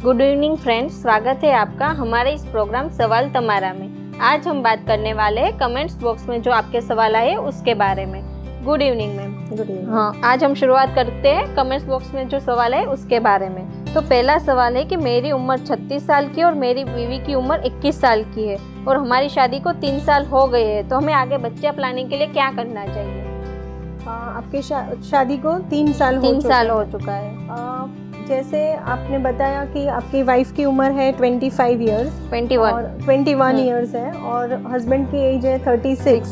Good evening friends, स्वागत है आपका हमारे इस प्रोग्राम सवाल तुम्हारा में। आज हम बात करने वाले हैं कमेंट्स बॉक्स में जो आपके सवाल आए उसके बारे में। Good evening ma'am. Good evening. हाँ, आज हम शुरुआत करते हैं कमेंट्स बॉक्स में जो सवाल है उसके बारे में। तो पहला सवाल है कि मेरी उम्र 36 साल की और मेरी बीवी की उम्र 21 साल की है और हमारी शादी को 3 साल हो गए हैं, तो हमें आगे बच्चा प्लानिंग के लिए क्या करना चाहिए? आपकी शादी को 3 साल हो चुका है। जैसे आपने बताया कि आपकी वाइफ की उम्र है 25 ईयर्स, 21 ईयर्स है और हस्बैंड की एज है 36।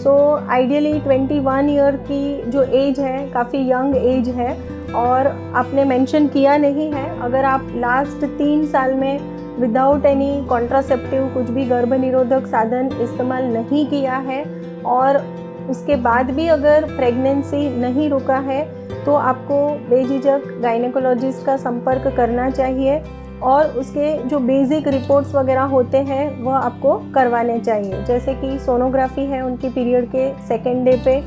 सो आइडियली 21 ईयर की जो एज है काफ़ी यंग एज है और आपने मेंशन किया नहीं है। अगर आप लास्ट 3 साल में विदाउट एनी कॉन्ट्रासेप्टिव कुछ भी गर्भ निरोधक साधन इस्तेमाल नहीं किया है और उसके बाद भी अगर प्रेगनेंसी नहीं रुका है तो आपको बेझिझक गायनेकोलॉजिस्ट का संपर्क करना चाहिए और उसके जो बेसिक रिपोर्ट्स वगैरह होते हैं वह आपको करवाने चाहिए, जैसे कि सोनोग्राफी है उनकी पीरियड के सेकेंड डे पे।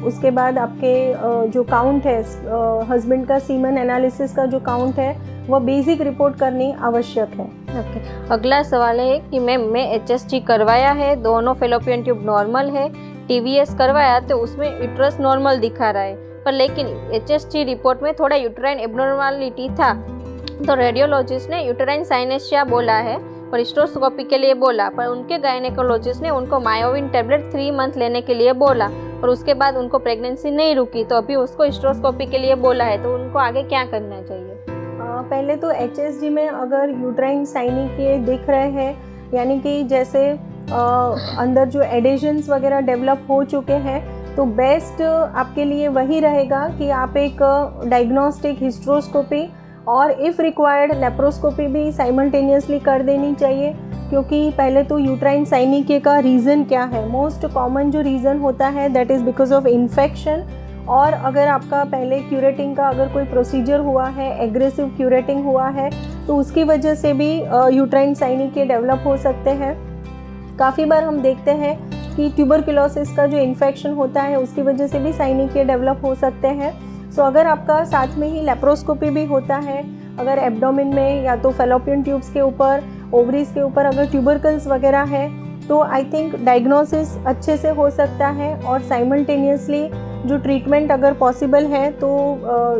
उसके बाद आपके जो काउंट है हस्बैंड का सीमन एनालिसिस का जो काउंट है वह बेसिक रिपोर्ट करनी आवश्यक है। ओके। अगला सवाल है कि मैं HSG करवाया है, दोनों फेलोपियन ट्यूब नॉर्मल है, TVS करवाया तो उसमें यूट्रस नॉर्मल दिखा रहा है, पर लेकिन HSG रिपोर्ट में थोड़ा यूट्राइन एब्नॉर्मलिटी था, तो रेडियोलॉजिस्ट ने यूट्राइन साइनेसिया बोला है और हिस्ट्रोस्कोपी के लिए बोला, पर उनके गायनेकोलॉजिस्ट ने उनको मायोविन टैबलेट 3 मंथ लेने के लिए बोला और उसके बाद उनको प्रेगनेंसी नहीं रुकी, तो अभी उसको हिस्ट्रोस्कोपी के लिए बोला है, तो उनको आगे क्या करना चाहिए? पहले तो HSG में अगर यूट्राइन साइनिक दिख रहे हैं, यानी कि जैसे अंदर जो एडिशंस वगैरह डेवलप हो चुके हैं, तो बेस्ट आपके लिए वही रहेगा कि आप एक डायग्नोस्टिक हिस्ट्रोस्कोपी और इफ़ रिक्वायर्ड लेप्रोस्कोपी भी साइमल्टेनियसली कर देनी चाहिए, क्योंकि पहले तो यूट्राइन साइनिक का रीज़न क्या है। मोस्ट कॉमन जो रीज़न होता है that is because of infection, और अगर आपका पहले क्यूरेटिंग का अगर कोई प्रोसीजर हुआ है, एग्रेसिव क्यूरेटिंग हुआ है, तो उसकी वजह से भी यूट्राइन साइनिक डेवलप हो सकते हैं। काफ़ी बार हम देखते हैं कि ट्यूबरकुलोसिस का जो इन्फेक्शन होता है उसकी वजह से भी साइनिक डेवलप हो सकते हैं। सो अगर आपका साथ में ही लेप्रोस्कोपी भी होता है, अगर एब्डोमेन में या तो फेलोपियन ट्यूब्स के ऊपर, ओवरीज के ऊपर अगर ट्यूबरकल्स वगैरह है, तो आई थिंक डायग्नोसिस अच्छे से हो सकता है और साइमल्टेनियसली जो ट्रीटमेंट अगर पॉसिबल है तो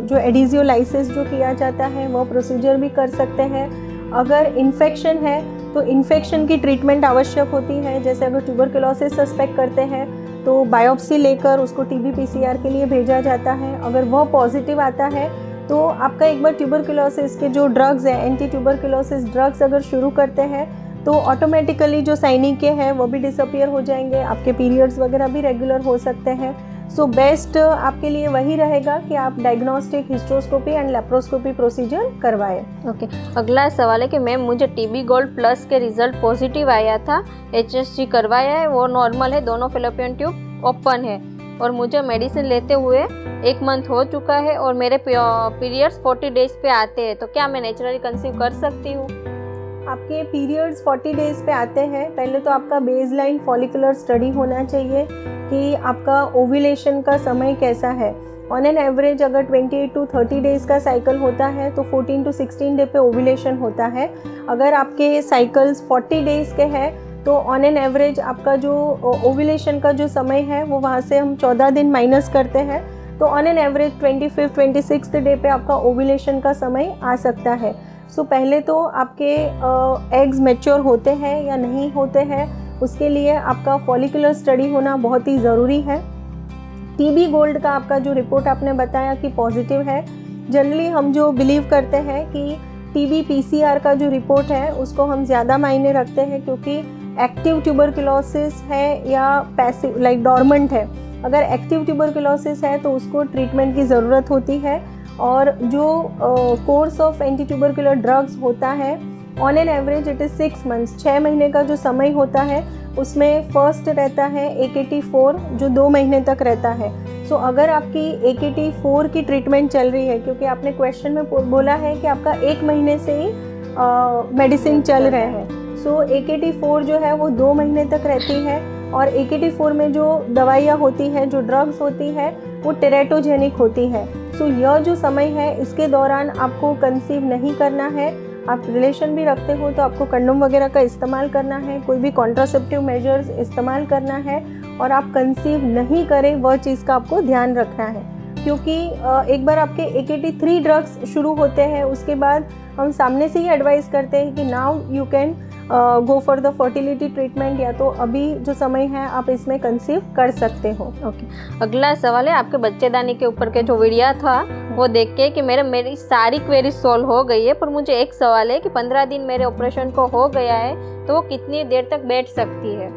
जो एडिजियोलाइसिस जो किया जाता है वो प्रोसीजर भी कर सकते हैं। अगर इन्फेक्शन है तो इन्फेक्शन की ट्रीटमेंट आवश्यक होती है, जैसे अगर ट्यूबरकुलोसिस सस्पेक्ट करते हैं तो बायोप्सी लेकर उसको TB PCR के लिए भेजा जाता है। अगर वह पॉजिटिव आता है तो आपका एक बार ट्यूबरकुलोसिस के जो ड्रग्स है, एंटी ट्यूबरकुलोसिस ड्रग्स अगर शुरू करते हैं तो ऑटोमेटिकली जो साइनिक है वो भी डिसअपियर हो जाएंगे, आपके पीरियड्स वगैरह भी रेगुलर हो सकते हैं। सो बेस्ट आपके लिए वही रहेगा कि आप diagnostic hysteroscopy and laparoscopy procedure करवाएं। ओके। अगला सवाल है कि मैम मुझे TB गोल्ड प्लस के रिजल्ट पॉजिटिव आया था, HSG करवाया है, वो नॉर्मल है, दोनों फेलोपियन ट्यूब ओपन है और मुझे मेडिसिन लेते हुए 1 मंथ हो चुका है और मेरे पीरियड्स 40 डेज पे आते हैं, तो क्या मैं नेचुरली कंसीव कर सकती हूँ? आपके पीरियड्स 40 डेज पे आते हैं, पहले तो आपका बेसलाइन फॉलिकुलर स्टडी होना चाहिए कि आपका ओव्यूलेशन का समय कैसा है। ऑन एन एवरेज अगर 28 to 30 डेज का साइकिल होता है तो 14 to 16 डे पे ओव्यूलेशन होता है। अगर आपके साइकिल्स 40 डेज के हैं तो ऑन एन एवरेज आपका जो ओव्यूलेशन का जो समय है वो वहाँ से हम 14 दिन माइनस करते हैं, तो on an average 25th 26th day पे आपका ओव्यूलेशन का समय आ सकता है। सो पहले तो आपके एग्स मैच्योर होते हैं या नहीं होते हैं, उसके लिए आपका फॉलिकुलर स्टडी होना बहुत ही ज़रूरी है। TB गोल्ड का आपका जो रिपोर्ट आपने बताया कि पॉजिटिव है, जनरली हम जो बिलीव करते हैं कि TB PCR का जो रिपोर्ट है उसको हम ज़्यादा मायने रखते हैं, क्योंकि एक्टिव ट्यूबरकुलोसिस है या पैसिव लाइक डॉर्मेंट है। अगर एक्टिव ट्यूबरकुलोसिस है तो उसको ट्रीटमेंट की ज़रूरत होती है और जो course of anti tubercular drugs होता है on an average it is 6 months, 6 महीने का जो समय होता है उसमें फर्स्ट रहता है AKT4 जो 2 महीने तक रहता है। सो अगर आपकी AKT4 की ट्रीटमेंट चल रही है, क्योंकि आपने क्वेश्चन में बोला है कि आपका 1 महीने से ही मेडिसिन चल रहे हैं, सो AKT4 जो है वो 2 महीने तक रहती है और AKT4 में जो दवाइयाँ होती हैं, जो ड्रग्स होती है वो टेरेटोजेनिक होती है। सो यह जो समय है इसके दौरान आपको कंसीव नहीं करना है। आप रिलेशन भी रखते हो तो आपको कंडोम वगैरह का इस्तेमाल करना है, कोई भी कॉन्ट्रासेप्टिव मेजर्स इस्तेमाल करना है और आप कंसीव नहीं करें वह चीज़ का आपको ध्यान रखना है। क्योंकि एक बार आपके AKT3 ड्रग्स शुरू होते हैं उसके बाद हम सामने से ही एडवाइस करते हैं कि now you can go for the fertility treatment, या तो अभी जो समय है आप इसमें कंसीव कर सकते हो। ओके, अगला सवाल है आपके बच्चेदानी के ऊपर के जो वीडियो था वो देख के कि मेरी सारी क्वेरी सॉल्व हो गई है, पर मुझे एक सवाल है कि 15 दिन मेरे ऑपरेशन को हो गया है तो वो कितनी देर तक बैठ सकती है?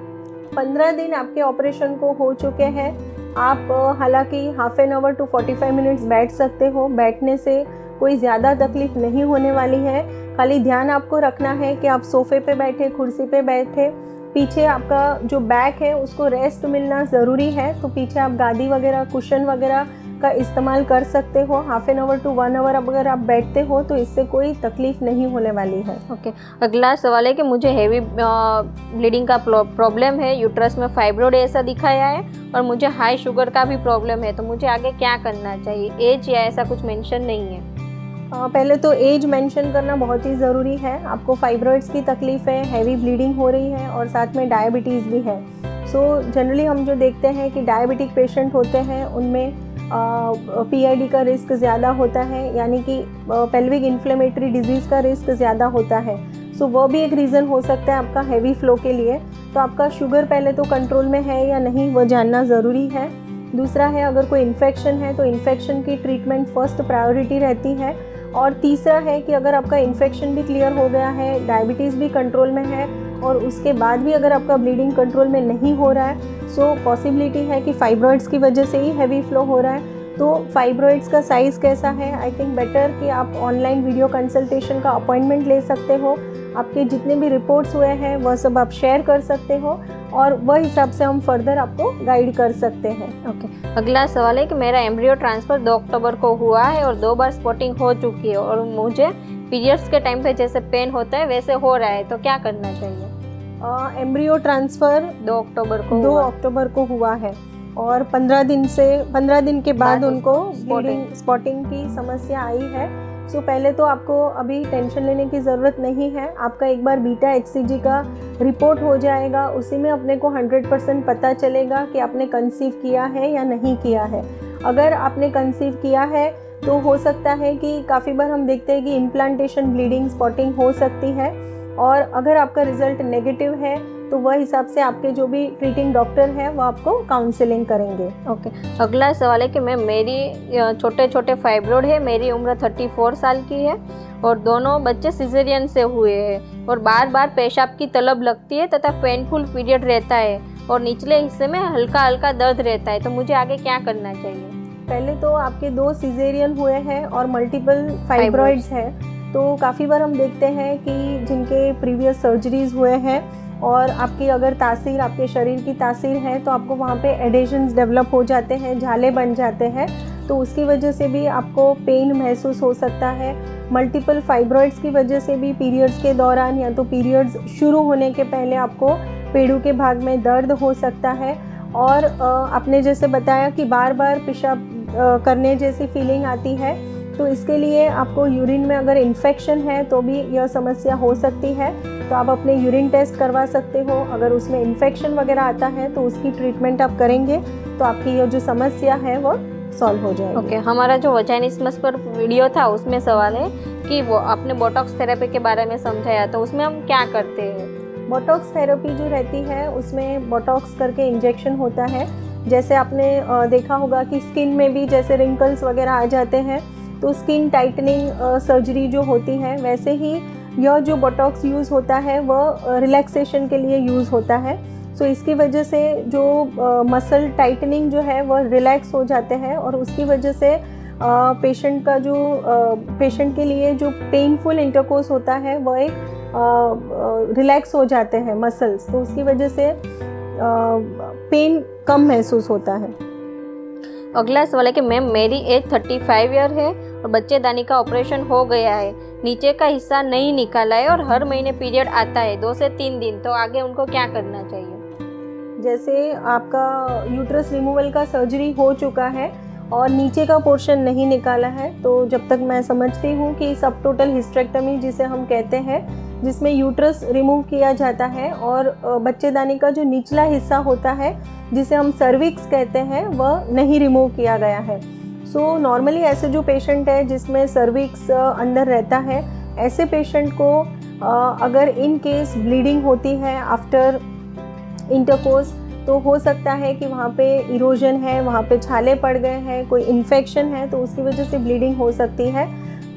15 दिन आपके ऑपरेशन को हो चुके हैं, आप हालांकि half an hour to 45 minutes बैठ सकते हो। बैठने से कोई ज़्यादा तकलीफ नहीं होने वाली है। खाली ध्यान आपको रखना है कि आप सोफ़े पे बैठे, कुर्सी पे बैठे, पीछे आपका जो बैक है उसको रेस्ट मिलना ज़रूरी है। तो पीछे आप गादी वगैरह, कुशन वगैरह का इस्तेमाल कर सकते हो। Half an hour to 1 hour अगर आप बैठते हो तो इससे कोई तकलीफ़ नहीं होने वाली है। ओके, अगला सवाल है कि मुझे हेवी ब्लीडिंग का प्रॉब्लम है, यूट्रस में फाइब्रोड ऐसा दिखाया है और मुझे हाई शुगर का भी प्रॉब्लम है, तो मुझे आगे क्या करना चाहिए? एज या ऐसा कुछ मेंशन नहीं है। पहले तो एज मेंशन करना बहुत ही ज़रूरी है। आपको फाइब्रॉइड्स की तकलीफ़ है, हैवी ब्लीडिंग हो रही है और साथ में डायबिटीज़ भी है। सो जनरली हम जो देखते हैं कि डायबिटिक पेशेंट होते हैं उनमें PID का रिस्क ज़्यादा होता है, यानी कि पेल्विक इन्फ्लेमेटरी डिजीज़ का रिस्क ज़्यादा होता है। सो वो भी एक रीज़न हो सकता है आपका हैवी फ्लो के लिए। तो आपका शुगर पहले तो कंट्रोल में है या नहीं वो जानना ज़रूरी है। दूसरा है, अगर कोई इन्फेक्शन है तो इन्फेक्शन की ट्रीटमेंट फर्स्ट प्रायोरिटी रहती है। और तीसरा है कि अगर आपका इन्फेक्शन भी क्लियर हो गया है, डायबिटीज़ भी कंट्रोल में है और उसके बाद भी अगर आपका ब्लीडिंग कंट्रोल में नहीं हो रहा है, सो पॉसिबिलिटी है कि फाइब्रॉइड्स की वजह से ही हैवी फ्लो हो रहा है। तो फाइब्रॉइड्स का साइज़ कैसा है, आई थिंक बेटर कि आप ऑनलाइन वीडियो कंसल्टेशन का अपॉइंटमेंट ले सकते हो। आपके जितने भी रिपोर्ट्स हुए हैं वह सब आप शेयर कर सकते हो और वह हिसाब से हम फर्दर आपको गाइड कर सकते हैं। ओके, अगला सवाल है कि मेरा एम्ब्रियो ट्रांसफ़र 2 अक्टूबर को हुआ है और 2 बार स्पॉटिंग हो चुकी है और मुझे पीरियड्स के टाइम पे जैसे पेन होता है वैसे हो रहा है, तो क्या करना चाहिए? एम्ब्रियो ट्रांसफ़र 2 अक्टूबर को 2 अक्टूबर को हुआ है और 15 दिन के बाद उनको स्पॉटिंग की समस्या आई है। सो पहले तो आपको अभी टेंशन लेने की ज़रूरत नहीं है। आपका एक बार बीटा HCG का रिपोर्ट हो जाएगा, उसी में अपने को 100% पता चलेगा कि आपने कंसीव किया है या नहीं किया है। अगर आपने कंसीव किया है तो हो सकता है कि काफ़ी बार हम देखते हैं कि इम्प्लांटेशन ब्लीडिंग स्पॉटिंग हो सकती है और अगर आपका रिज़ल्ट नेगेटिव है तो वह हिसाब से आपके जो भी ट्रीटिंग डॉक्टर हैं वो आपको काउंसलिंग करेंगे। ओके, अगला सवाल है कि मेरी छोटे छोटे फाइब्रोड है, मेरी उम्र 34 साल की है और दोनों बच्चे सिजेरियन से हुए हैं और बार बार पेशाब की तलब लगती है तथा पेनफुल पीरियड रहता है और निचले हिस्से में हल्का हल्का दर्द रहता है, तो मुझे आगे क्या करना चाहिए? पहले तो आपके 2 सिजेरियन हुए हैं और मल्टीपल फाइब्रॉइड्स है, तो काफ़ी बार हम देखते हैं कि जिनके प्रीवियस सर्जरीज हुए हैं और आपकी अगर तासीर, आपके शरीर की तासीर है तो आपको वहाँ पे एडेशंस डेवलप हो जाते हैं, झाले बन जाते हैं, तो उसकी वजह से भी आपको पेन महसूस हो सकता है। मल्टीपल फाइब्रॉइड्स की वजह से भी पीरियड्स के दौरान या तो पीरियड्स शुरू होने के पहले आपको पेड़ों के भाग में दर्द हो सकता है और आपने जैसे बताया कि बार बार पेशाब करने जैसी फीलिंग आती है, तो इसके लिए आपको यूरिन में अगर इन्फेक्शन है तो भी यह समस्या हो सकती है। तो आप अपने यूरिन टेस्ट करवा सकते हो, अगर उसमें इन्फेक्शन वगैरह आता है तो उसकी ट्रीटमेंट आप करेंगे तो आपकी यह जो समस्या है वो सॉल्व हो जाएगी। ओके, हमारा जो वजाइनिस्मस पर वीडियो था उसमें सवाल है कि वो आपने बोटॉक्स थेरेपी के बारे में समझाया, तो उसमें हम क्या करते हैं? बोटॉक्स थेरेपी जो रहती है उसमें बोटॉक्स करके इंजेक्शन होता है। जैसे आपने देखा होगा कि स्किन में भी जैसे रिंकल्स वगैरह आ जाते हैं तो स्किन टाइटनिंग सर्जरी जो होती है, वैसे ही यह जो बोटॉक्स यूज़ होता है वह रिलैक्सेशन के लिए यूज़ होता है। सो इसकी वजह से जो मसल टाइटनिंग जो है वह रिलैक्स हो जाते हैं और उसकी वजह से पेशेंट का जो पेशेंट के लिए जो पेनफुल इंटरकोर्स होता है वह एक रिलैक्स हो जाते हैं मसल्स, तो उसकी वजह से पेन कम महसूस होता है। अगला सवाल है कि मैम मेरी एज 35 ईयर है और बच्चेदानी का ऑपरेशन हो गया है, नीचे का हिस्सा नहीं निकाला है और हर महीने पीरियड आता है 2 से 3 दिन, तो आगे उनको क्या करना चाहिए? जैसे आपका यूट्रस रिमूवल का सर्जरी हो चुका है और नीचे का पोर्शन नहीं निकाला है। तो जब तक मैं समझती हूँ कि सब टोटल हिस्टेरेक्टमी जिसे हम कहते हैं, जिसमें यूट्रस रिमूव किया जाता है और बच्चेदानी का जो निचला हिस्सा होता है जिसे हम सर्विक्स कहते हैं वह नहीं रिमूव किया गया है। सो नॉर्मली ऐसे जो पेशेंट है जिसमें सर्विक्स अंदर रहता है, ऐसे पेशेंट को अगर इन केस ब्लीडिंग होती है आफ्टर इंटरकोर्स, तो हो सकता है कि वहाँ पे इरोजन है, वहाँ पे छाले पड़ गए हैं, कोई इन्फेक्शन है, तो उसकी वजह से ब्लीडिंग हो सकती है।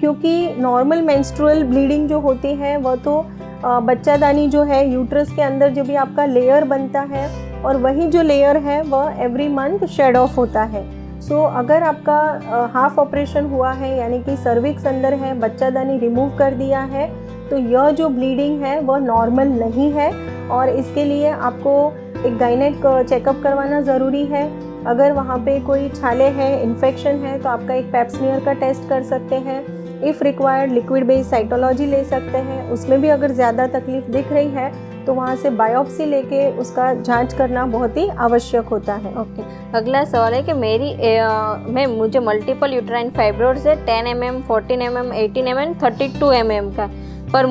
क्योंकि नॉर्मल मेंस्ट्रुअल ब्लीडिंग जो होती है वह तो बच्चादानी जो है यूट्रस के अंदर जब भी आपका लेयर बनता है और वही जो लेयर है वह एवरी मंथ शेड ऑफ होता है। सो अगर आपका हाफ ऑपरेशन हुआ है यानी कि सर्विक्स अंदर है, बच्चादानी रिमूव कर दिया है, तो यह जो ब्लीडिंग है वह नॉर्मल नहीं है और इसके लिए आपको एक गायनेक चेकअप करवाना ज़रूरी है। अगर वहाँ पे कोई छाले हैं, इन्फेक्शन है, तो आपका एक पैप स्मीयर का टेस्ट कर सकते हैं। If required liquid based cytology ले सकते हैं। उसमें भी अगर ज़्यादा तकलीफ दिख रही है तो वहाँ से बायोप्सी लेके उसका जांच करना बहुत ही आवश्यक होता है। ओके, अगला सवाल है कि मैं मुझे मल्टीपल यूट्राइन फाइब्रोइड्स है 10 mm, 14 mm, 18 mm, 32 mm का, पर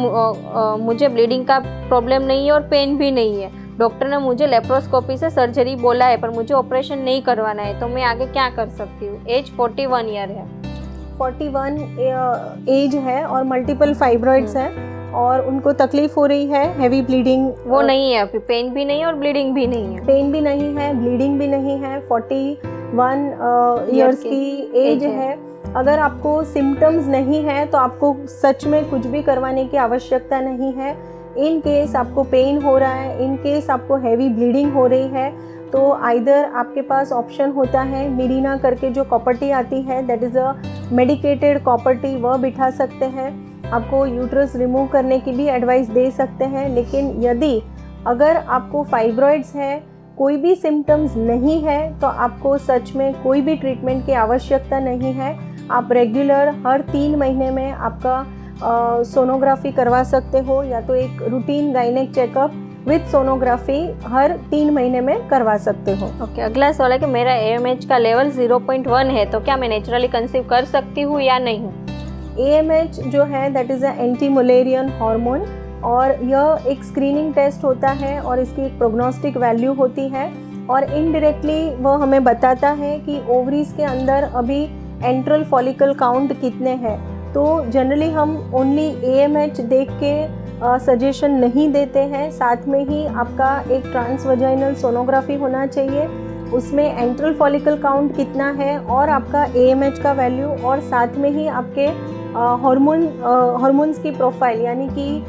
मुझे ब्लीडिंग का प्रॉब्लम नहीं है और पेन भी नहीं है। डॉक्टर ने मुझे लेप्रोस्कोपी से सर्जरी बोला है, पर मुझे ऑपरेशन नहीं करवाना है, तो मैं आगे क्या कर सकती हूँ? एज 41 ईयर है। 41 एज है और मल्टीपल फाइब्रॉइड्स हैं और उनको तकलीफ हो रही है, हैवी ब्लीडिंग वो नहीं है, पेन भी नहीं है और ब्लीडिंग भी नहीं है। पेन भी नहीं है, ब्लीडिंग भी नहीं है, 41 ईयर्स की एज है। अगर आपको सिम्टम्स नहीं है तो आपको सच में कुछ भी करवाने की आवश्यकता नहीं है। इन केस आपको पेन हो रहा है, इन केस आपको हैवी ब्लीडिंग हो रही है, तो आइदर आपके पास ऑप्शन होता है मिरीना करके जो कॉपर आती है, that is a medicated copper, वह बिठा सकते हैं। आपको यूट्रस रिमूव करने की भी एडवाइस दे सकते हैं। लेकिन यदि अगर आपको फाइब्रॉइड्स है, कोई भी सिम्टम्स नहीं है, तो आपको सच में कोई भी ट्रीटमेंट की आवश्यकता नहीं है। आप रेगुलर हर 3 महीने में आपका सोनोग्राफी करवा सकते हो, या तो एक routine gynaec checkup with sonography हर 3 महीने में करवा सकते हो। ओके, अगला सवाल है कि मेरा AMH का लेवल 0.1 है, तो क्या मैं नेचुरली कंसीव कर सकती हूँ या नहीं? AMH जो है that is a anti Mullerian hormone और यह एक स्क्रीनिंग टेस्ट होता है और इसकी एक प्रोग्नोस्टिक वैल्यू होती है और इनडायरेक्टली वह हमें बताता है कि ओवरीज के अंदर अभी एंट्रल फॉलिकल काउंट कितने हैं। तो जनरली हम ओनली AMH देख के सजेशन नहीं देते हैं, साथ में ही आपका एक ट्रांसवजाइनल सोनोग्राफी होना चाहिए, उसमें एंट्रल फॉलिकल काउंट कितना है और आपका AMH का वैल्यू, और साथ में ही आपके हार्मोन्स की प्रोफाइल यानी कि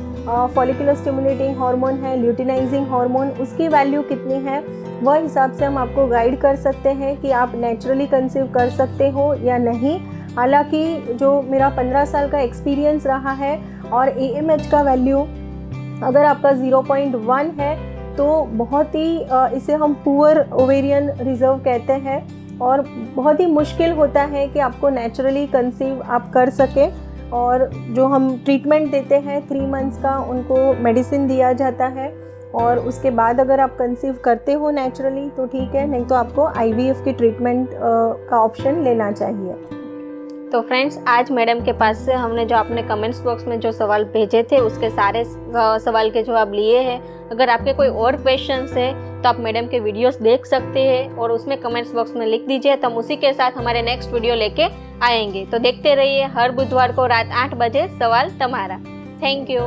फॉलिकुलर स्टिमुलेटिंग हार्मोन है, ल्यूटिनाइजिंग हार्मोन, उसकी वैल्यू कितनी है, वह हिसाब से हम आपको गाइड कर सकते हैं कि आप नेचुरली कंसीव कर सकते हो या नहीं। हालांकि जो मेरा 15 साल का एक्सपीरियंस रहा है और AMH का वैल्यू अगर आपका 0.1 है तो बहुत ही इसे हम पुअर ओवेरियन रिजर्व कहते हैं और बहुत ही मुश्किल होता है कि आपको नेचुरली कंसीव आप कर सके। और जो हम ट्रीटमेंट देते हैं 3 मंथ्स का, उनको मेडिसिन दिया जाता है और उसके बाद अगर आप कंसीव करते हो नेचुरली तो ठीक है, नहीं तो आपको IVF की ट्रीटमेंट का ऑप्शन लेना चाहिए। तो फ्रेंड्स, आज मैडम के पास से हमने जो आपने कमेंट्स बॉक्स में जो सवाल भेजे थे उसके सारे सवाल के जवाब लिए हैं। अगर आपके कोई और क्वेश्चंस है तो आप मैडम के वीडियोस देख सकते हैं और उसमें कमेंट्स बॉक्स में लिख दीजिए, तो हम उसी के साथ हमारे नेक्स्ट वीडियो लेके आएंगे। तो देखते रहिए हर बुधवार को रात 8 बजे सवाल तुम्हारा। Thank you.